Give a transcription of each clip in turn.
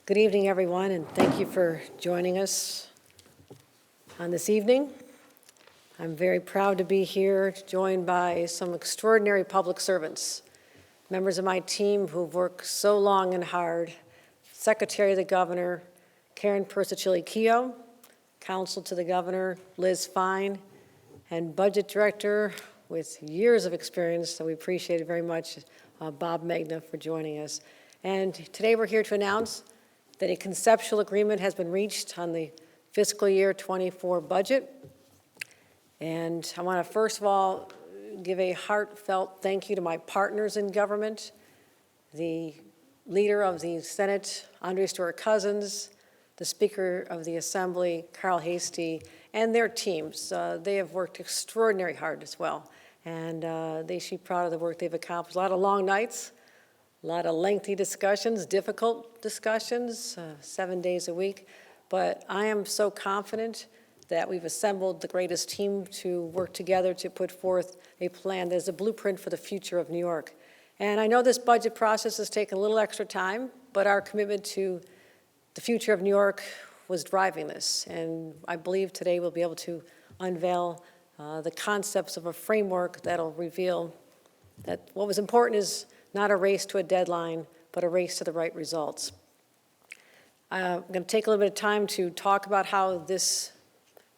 Good evening, everyone, and thank you for joining us on this evening. I'm very proud to be here, joined by some extraordinary public servants, members of my team who've worked so long and hard, Secretary of the Governor, Karen Persicilli-Keough, Counsel to the Governor, Liz Fine, and Budget Director with years of experience, so we appreciate it very much, Bob Magna, for joining us. And today we're here to announce that a conceptual agreement has been reached on the fiscal year 24 budget. And I want to first of all give a heartfelt thank you to my partners in government, the leader of the Senate, Andre Stewart-Cousins, the Speaker of the Assembly, Carl Hastie, and their teams. They have worked extraordinarily hard as well, and they should be proud of the work they've accomplished. A lot of long nights, a lot of lengthy discussions, difficult discussions, 7 days a week. But I am so confident that we've assembled the greatest team to work together to put forth a plan that is a blueprint for the future of New York. And I know this budget process has taken a little extra time, but our commitment to the future of New York was driving this. And I believe today we'll be able to unveil the concepts of a framework that'll reveal that what was important is not a race to a deadline, but a race to the right results. I'm going to take a little bit of time to talk about how this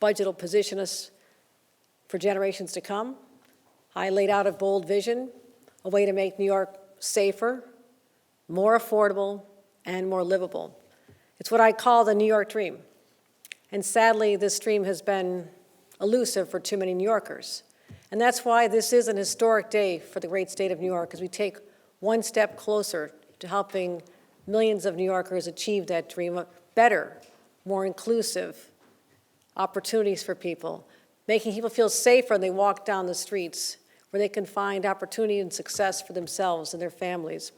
budget will position us for generations to come. I laid out a bold vision, a way to make New York safer, more affordable, and more livable. It's what I call the New York dream. And sadly, this dream has been elusive for too many New Yorkers. And that's why this is an historic day for the great state of New York, as we take one step closer to helping millions of New Yorkers achieve that dream of better, more inclusive opportunities for people, making people feel safer when they walk down the streets, where they can find opportunity and success for themselves and their families.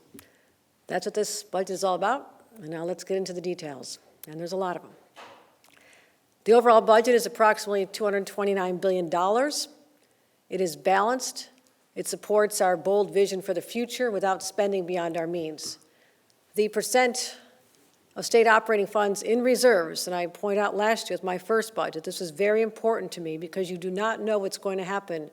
That's what this budget is all about. And now let's get into the details. And there's a lot of them. The overall budget is approximately $229 billion. It is balanced. It supports our bold vision for the future without spending beyond our means. The percent of state operating funds in reserves, and I point out last year with my first budget, this was very important to me because you do not know what's going to happen,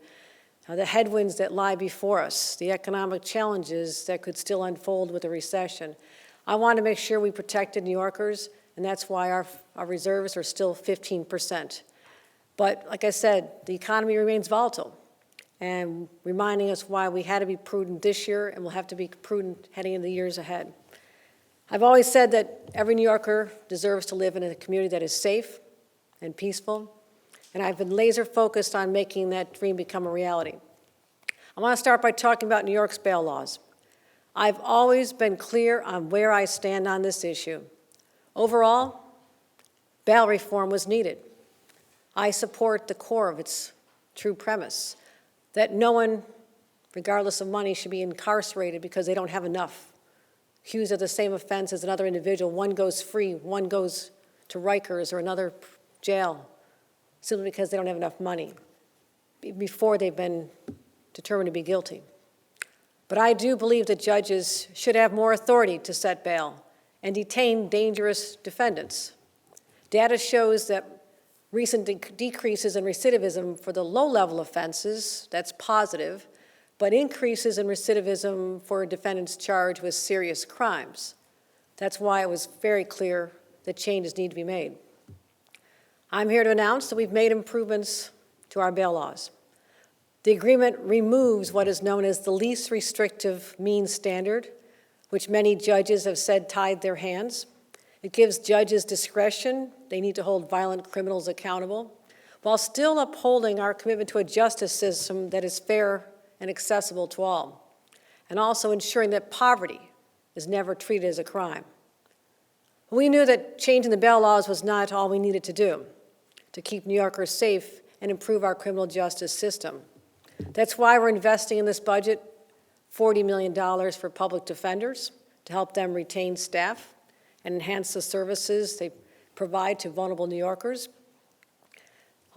the headwinds that lie before us, the economic challenges that could still unfold with a recession. I want to make sure we protected New Yorkers, and that's why our reserves are still 15%. But like I said, the economy remains volatile, and reminding us why we had to be prudent this year and we'll have to be prudent heading into the years ahead. I've always said that every New Yorker deserves to live in a community that is safe and peaceful, and I've been laser focused on making that dream become a reality. I want to start by talking about New York's bail laws. I've always been clear on where I stand on this issue. Overall, bail reform was needed. I support the core of its true premise, that no one, regardless of money, should be incarcerated because they don't have enough. Accused of the same offense as another individual, one goes free, one goes to Rikers or another jail, simply because they don't have enough money before they've been determined to be guilty. But I do believe that judges should have more authority to set bail and detain dangerous defendants. Data shows that recent decreases in recidivism for the low-level offenses, that's positive, but increases in recidivism for defendants charged with serious crimes. That's why it was very clear that changes need to be made. I'm here to announce that we've made improvements to our bail laws. The agreement removes what is known as the least restrictive means standard, which many judges have said tied their hands. It gives judges discretion. They need to hold violent criminals accountable, while still upholding our commitment to a justice system that is fair and accessible to all, and also ensuring that poverty is never treated as a crime. We knew that changing the bail laws was not all we needed to do to keep New Yorkers safe and improve our criminal justice system. That's why we're investing in this budget $40 million for public defenders to help them retain staff and enhance the services they provide to vulnerable New Yorkers.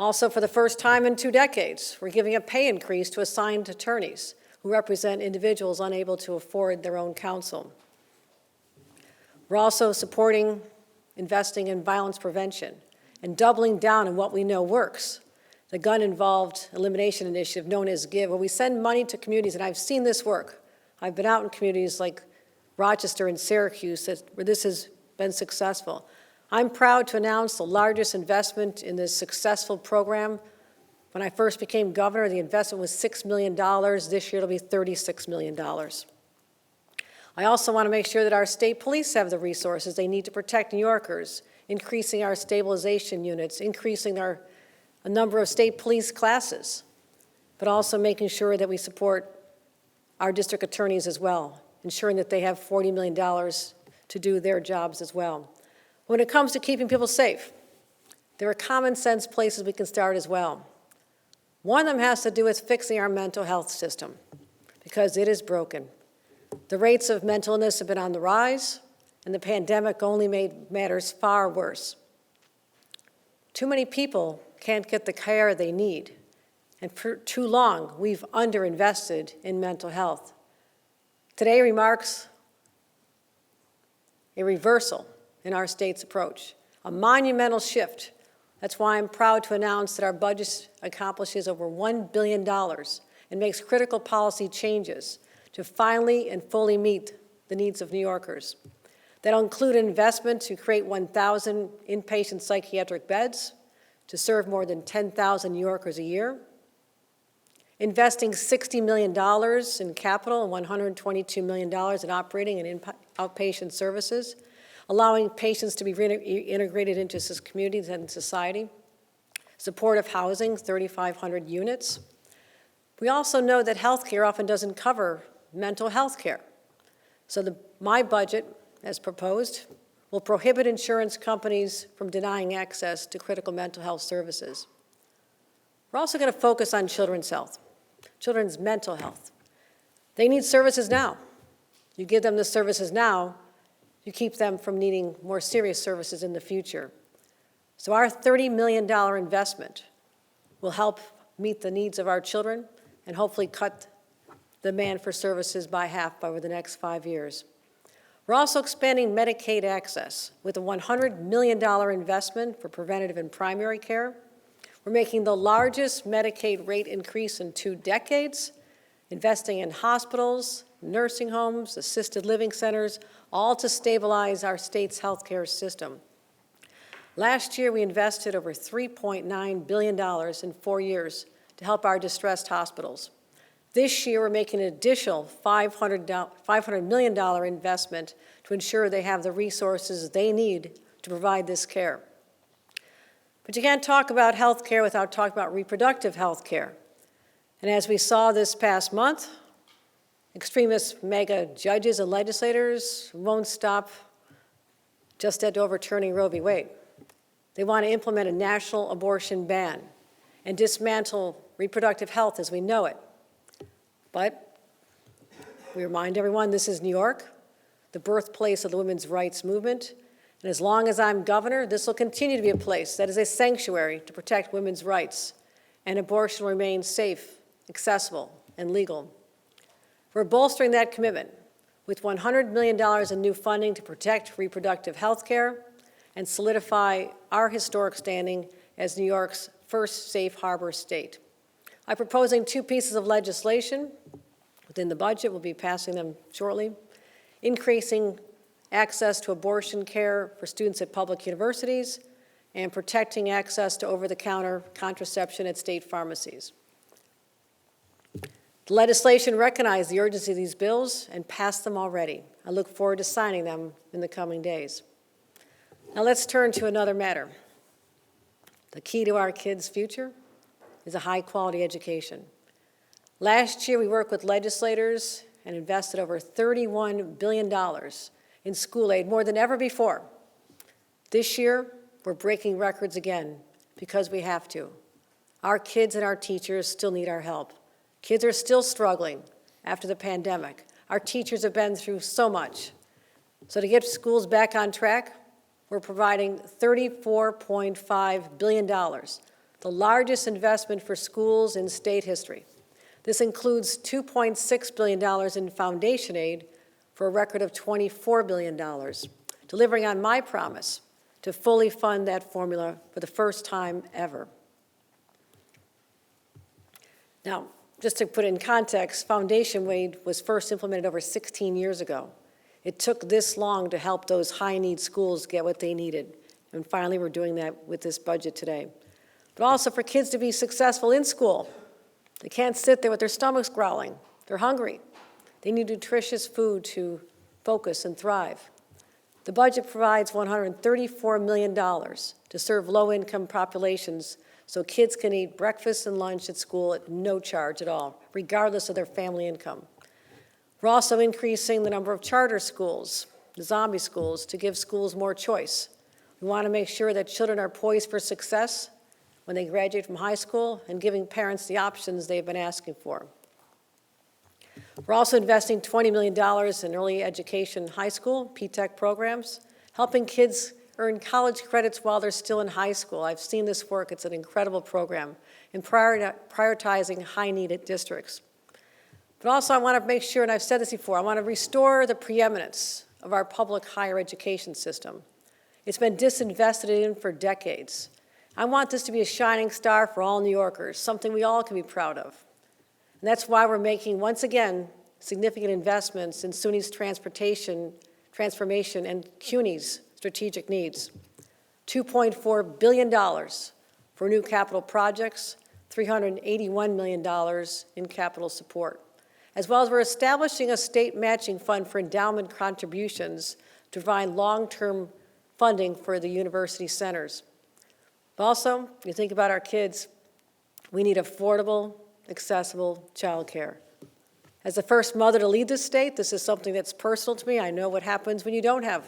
Also, for the first time in 2 decades, we're giving a pay increase to assigned attorneys who represent individuals unable to afford their own counsel. We're also supporting investing in violence prevention and doubling down on what we know works. The gun-involved elimination initiative known as GIVE, where we send money to communities, and I've seen this work. I've been out in communities like Rochester and Syracuse where this has been successful. I'm proud to announce the largest investment in this successful program. When I first became governor, the investment was $6 million. This year it'll be $36 million. I also want to make sure that our state police have the resources they need to protect New Yorkers, increasing our stabilization units, increasing a number of state police classes, but also making sure that we support our district attorneys as well, ensuring that they have $40 million to do their jobs as well. When it comes to keeping people safe, there are common sense places we can start as well. One of them has to do with fixing our mental health system, because it is broken. The rates of mental illness have been on the rise, and the pandemic only made matters far worse. Too many people can't get the care they need, and for too long we've underinvested in mental health. Today marks a reversal in our state's approach, a monumental shift. That's why I'm proud to announce that our budget accomplishes over $1 billion and makes critical policy changes to finally and fully meet the needs of New Yorkers. That'll include an investment to create 1,000 inpatient psychiatric beds to serve more than 10,000 New Yorkers a year, investing $60 million in capital and $122 million in operating and outpatient services, allowing patients to be reintegrated into communities and society, supportive housing, 3,500 units. We also know that healthcare often doesn't cover mental health care. So my budget, as proposed, will prohibit insurance companies from denying access to critical mental health services. We're also going to focus on children's health, children's mental health. They need services now. You give them the services now, you keep them from needing more serious services in the future. So our $30 million investment will help meet the needs of our children and hopefully cut the demand for services by half over the next 5 years. We're also expanding Medicaid access with a $100 million investment for preventative and primary care. We're making the largest Medicaid rate increase in 2 decades, investing in hospitals, nursing homes, assisted living centers, all to stabilize our state's healthcare system. Last year, we invested over $3.9 billion in 4 years to help our distressed hospitals. This year, we're making an additional $500 million investment to ensure they have the resources they need to provide this care. But you can't talk about health care without talking about reproductive health care. And as we saw this past month, extremist mega judges and legislators won't stop just at overturning Roe v. Wade. They want to implement a national abortion ban and dismantle reproductive health as we know it. But we remind everyone this is New York, the birthplace of the women's rights movement. And as long as I'm governor, this will continue to be a place that is a sanctuary to protect women's rights, and abortion will remain safe, accessible, and legal. We're bolstering that commitment with $100 million in new funding to protect reproductive health care and solidify our historic standing as New York's first safe harbor state. I'm proposing 2 pieces of legislation within the budget. We'll be passing them shortly. Increasing access to abortion care for students at public universities and protecting access to over-the-counter contraception at state pharmacies. The legislation recognized the urgency of these bills and passed them already. I look forward to signing them in the coming days. Now let's turn to another matter. The key to our kids' future is a high-quality education. Last year, we worked with legislators and invested over $31 billion in school aid, more than ever before. This year, we're breaking records again because we have to. Our kids and our teachers still need our help. Kids are still struggling after the pandemic. Our teachers have been through so much. So to get schools back on track, we're providing $34.5 billion, the largest investment for schools in state history. This includes $2.6 billion in foundation aid for a record of $24 billion. delivering on my promise to fully fund that formula for the first time ever. Now, just to put it in context, foundation wage was first implemented over 16 years ago. It took this long to help those high-need schools get what they needed, and finally we're doing that with this budget today. But also for kids to be successful in school. They can't sit there with their stomachs growling. They're hungry. They need nutritious food to focus and thrive. The budget provides $134 million to serve low-income populations so kids can eat breakfast and lunch at school at no charge at all, regardless of their family income. We're also increasing the number of charter schools, the zombie schools, to give schools more choice. We want to make sure that children are poised for success when they graduate from high school and giving parents the options they've been asking for. We're also investing $20 million in early education high school, P-TECH programs, helping kids earn college credits while they're still in high school. I've seen this work. It's an incredible program in prioritizing high-needed districts. But also I want to make sure, and I've said this before, I want to restore the preeminence of our public higher education system. It's been disinvested in for decades. I want this to be a shining star for all New Yorkers, something we all can be proud of. And that's why we're making, once again, significant investments in SUNY's transformation and CUNY's strategic needs. $2.4 billion for new capital projects, $381 million in capital support, as well as we're establishing a state matching fund for endowment contributions to provide long-term funding for the university centers. But also, you think about our kids, we need affordable, accessible childcare. As the first mother to lead this state, this is something that's personal to me. I know what happens when you don't have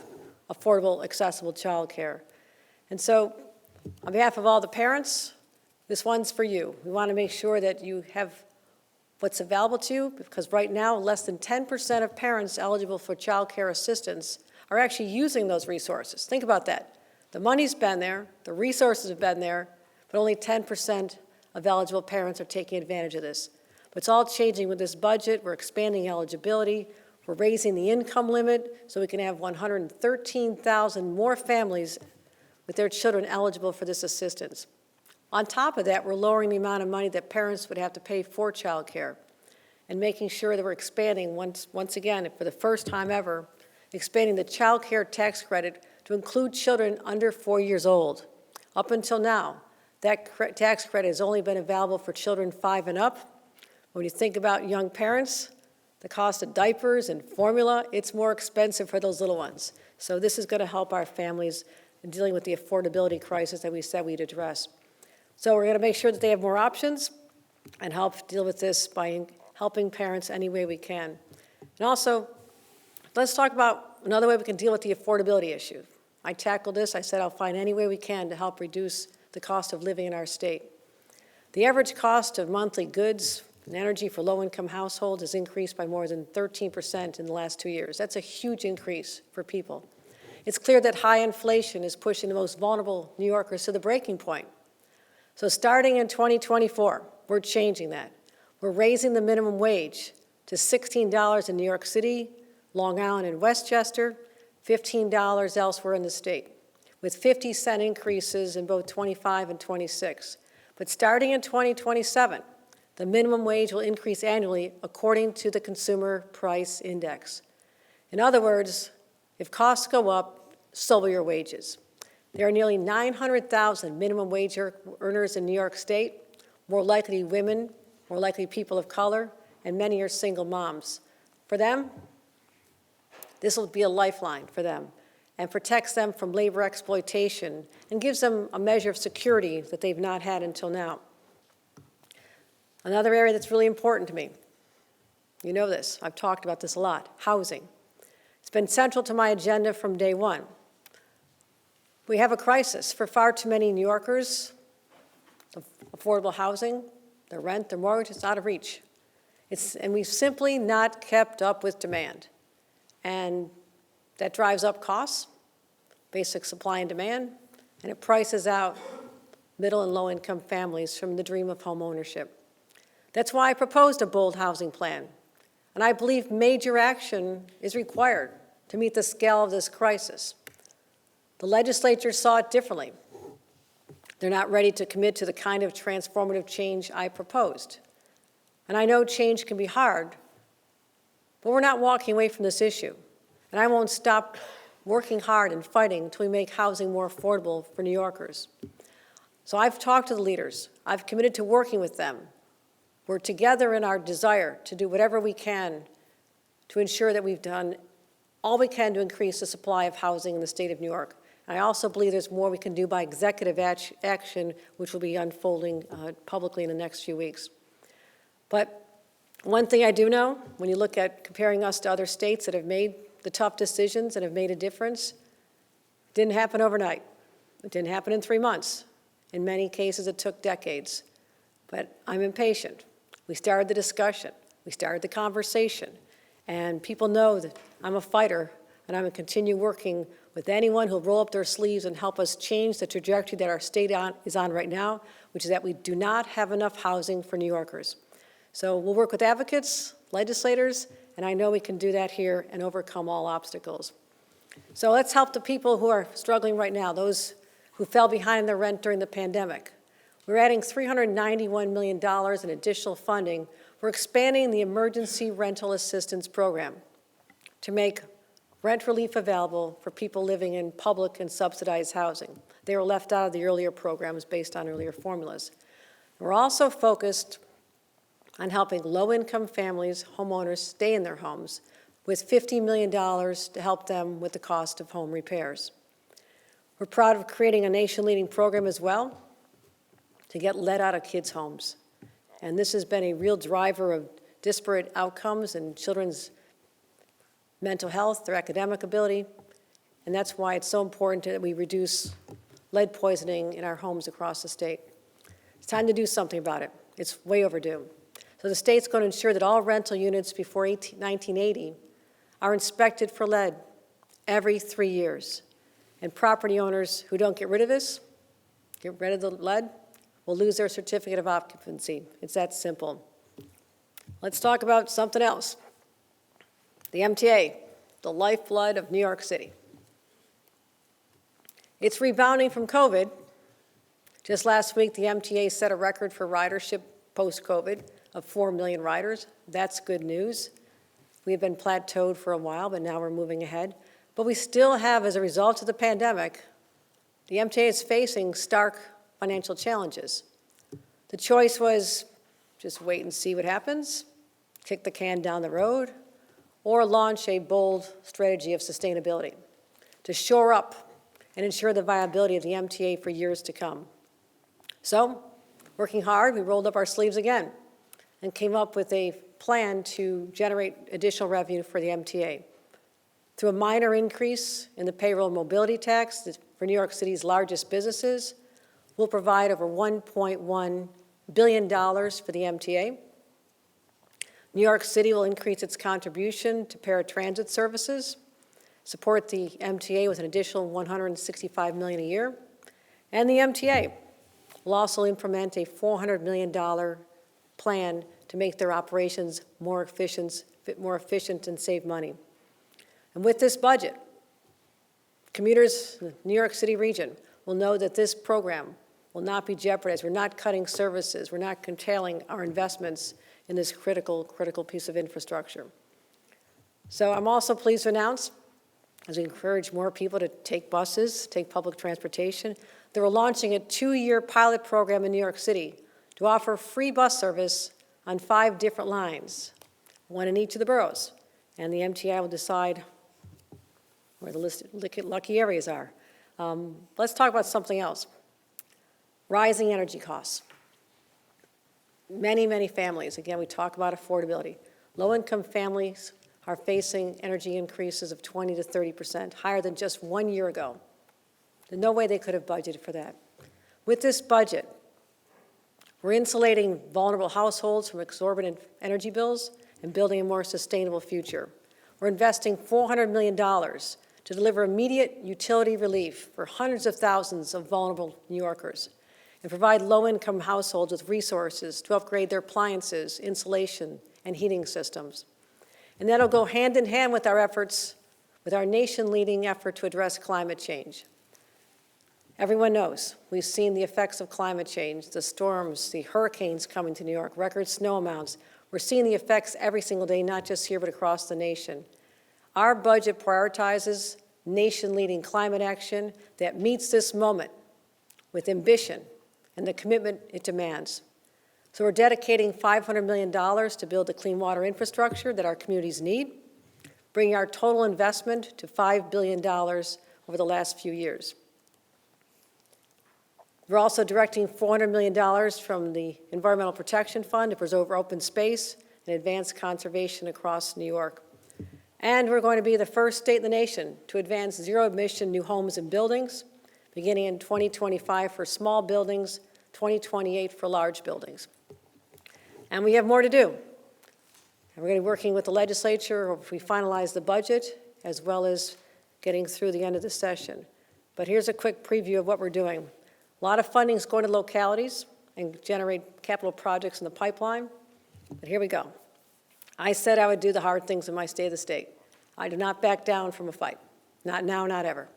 affordable, accessible childcare. And so, on behalf of all the parents, this one's for you. We want to make sure that you have what's available to you, because right now, less than 10% of parents eligible for childcare assistance are actually using those resources. Think about that. The money's been there, the resources have been there, but only 10% of eligible parents are taking advantage of this. But it's all changing with this budget. We're expanding eligibility. We're raising the income limit so we can have 113,000 more families with their children eligible for this assistance. On top of that, we're lowering the amount of money that parents would have to pay for child care and making sure that we're expanding, once again, for the first time ever, expanding the child care tax credit to include children under 4 years old. Up until now, that tax credit has only been available for children 5 and up. When you think about young parents, the cost of diapers and formula, it's more expensive for those little ones. So this is going to help our families in dealing with the affordability crisis that we said we'd address. So we're going to make sure that they have more options and help deal with this by helping parents any way we can. And also, let's talk about another way we can deal with the affordability issue. I tackled this. I said I'll find any way we can to help reduce the cost of living in our state. The average cost of monthly goods and energy for low-income households has increased by more than 13% in the last 2 years. That's a huge increase for people. It's clear that high inflation is pushing the most vulnerable New Yorkers to the breaking point. So starting in 2024, we're changing that. We're raising the minimum wage to $16 in New York City, Long Island, and Westchester, $15 elsewhere in the state, with 50-cent increases in both 25 and 26. But starting in 2027, the minimum wage will increase annually according to the Consumer Price Index. In other words, if costs go up, so will your wages. There are nearly 900,000 minimum wage earners in New York State, more likely women, more likely people of color, and many are single moms. For them, this will be a lifeline for them and protects them from labor exploitation and gives them a measure of security that they've not had until now. Another area that's really important to me, you know this, I've talked about this a lot, housing. It's been central to my agenda from day one. We have a crisis for far too many New Yorkers. Affordable housing, their rent, their mortgage, it's out of reach. And we've simply not kept up with demand. And that drives up costs, basic supply and demand, and it prices out middle and low-income families from the dream of home ownership. That's why I proposed a bold housing plan. And I believe major action is required to meet the scale of this crisis. The legislature saw it differently. They're not ready to commit to the kind of transformative change I proposed. And I know change can be hard, but we're not walking away from this issue. And I won't stop working hard and fighting until we make housing more affordable for New Yorkers. So I've talked to the leaders. I've committed to working with them. We're together in our desire to do whatever we can to ensure that we've done all we can to increase the supply of housing in the state of New York. I also believe there's more we can do by executive action, which will be unfolding publicly in the next few weeks. But one thing I do know, when you look at comparing us to other states that have made the tough decisions and have made a difference, it didn't happen overnight. It didn't happen in 3 months. In many cases, it took decades. But I'm impatient. We started the discussion. We started the conversation. And people know that I'm a fighter, and I'm going to continue working with anyone who'll roll up their sleeves and help us change the trajectory that our state is on right now, which is that we do not have enough housing for New Yorkers. So we'll work with advocates, legislators, and I know we can do that here and overcome all obstacles. So let's help the people who are struggling right now, those who fell behind their rent during the pandemic. We're adding $391 million in additional funding. We're expanding the Emergency Rental Assistance Program to make rent relief available for people living in public and subsidized housing. They were left out of the earlier programs based on earlier formulas. We're also focused on helping low-income families, homeowners, stay in their homes with $50 million to help them with the cost of home repairs. We're proud of creating a nation-leading program as well to get lead out of kids' homes. And this has been a real driver of disparate outcomes in children's mental health, their academic ability, and that's why it's so important that we reduce lead poisoning in our homes across the state. It's time to do something about it. It's way overdue. So the state's going to ensure that all rental units before 1980 are inspected for lead every 3 years. And property owners who don't get rid of this, get rid of the lead, will lose their certificate of occupancy. It's that simple. Let's talk about something else. The MTA, the lifeblood of New York City. It's rebounding from COVID. Just last week, the MTA set a record for ridership post-COVID of 4 million riders. That's good news. We've been plateaued for a while, but now we're moving ahead. But we still have, as a result of the pandemic, the MTA is facing stark financial challenges. The choice was just wait and see what happens, kick the can down the road, or launch a bold strategy of sustainability to shore up and ensure the viability of the MTA for years to come. So, working hard, we rolled up our sleeves again and came up with a plan to generate additional revenue for the MTA. Through a minor increase in the payroll mobility tax for New York City's largest businesses, we'll provide over $1.1 billion for the MTA. New York City will increase its contribution to paratransit services, support the MTA with an additional $165 million a year, and the MTA will also implement a $400 million plan to make their operations more efficient and save money. And with this budget, commuters in the New York City region will know that this program will not be jeopardized. We're not cutting services. We're not curtailing our investments in this critical piece of infrastructure. So I'm also pleased to announce, as we encourage more people to take buses, take public transportation, that we're launching a 2-year pilot program in New York City to offer free bus service on 5 different lines, 1 in each of the boroughs. And the MTA will decide where the lucky areas are. Let's talk about something else. Rising energy costs. Many families, again, we talk about affordability. Low-income families are facing energy increases of 20 to 30%, higher than just 1 year ago. There's no way they could have budgeted for that. With this budget, we're insulating vulnerable households from exorbitant energy bills and building a more sustainable future. We're investing $400 million to deliver immediate utility relief for hundreds of thousands of vulnerable New Yorkers and provide low-income households with resources to upgrade their appliances, insulation, and heating systems. And that'll go hand in hand with our efforts, with our nation-leading effort to address climate change. Everyone knows we've seen the effects of climate change, the storms, the hurricanes coming to New York, record snow amounts. We're seeing the effects every single day, not just here, but across the nation. Our budget prioritizes nation-leading climate action that meets this moment with ambition and the commitment it demands. So we're dedicating $500 million to build the clean water infrastructure that our communities need, bringing our total investment to $5 billion over the last few years. We're also directing $400 million from the Environmental Protection Fund to preserve open space and advance conservation across New York. And we're going to be the first state in the nation to advance zero-emission new homes and buildings, beginning in 2025 for small buildings, 2028 for large buildings. And we have more to do. And we're going to be working with the legislature if we finalize the budget, as well as getting through the end of the session. But here's a quick preview of what we're doing. A lot of funding is going to localities and generate capital projects in the pipeline. But here we go. I said I would do the hard things in my State of the State. I do not back down from a fight. Not now, not ever.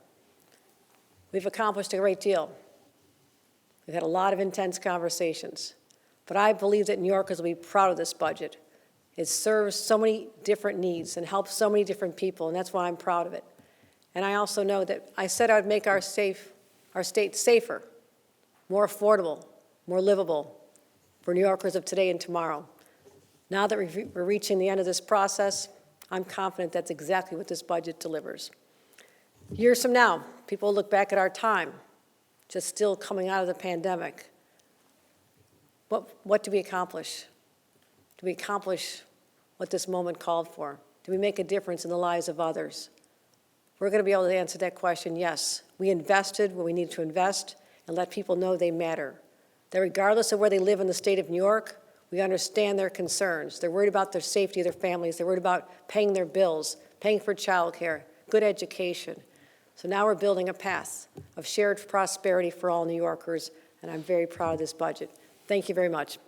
We've accomplished a great deal. We've had a lot of intense conversations. But I believe that New Yorkers will be proud of this budget. It serves so many different needs and helps so many different people, and that's why I'm proud of it. And I also know that I said I would make our state safer, more affordable, more livable for New Yorkers of today and tomorrow. Now that we're reaching the end of this process, I'm confident that's exactly what this budget delivers. Years from now, people will look back at our time, just still coming out of the pandemic. What did we accomplish? Did we accomplish what this moment called for? Did we make a difference in the lives of others? We're going to be able to answer that question, yes. We invested where we needed to invest and let people know they matter. That regardless of where they live in the state of New York, we understand their concerns. They're worried about their safety of their families. They're worried about paying their bills, paying for childcare, good education. So now we're building a path of shared prosperity for all New Yorkers, and I'm very proud of this budget. Thank you very much.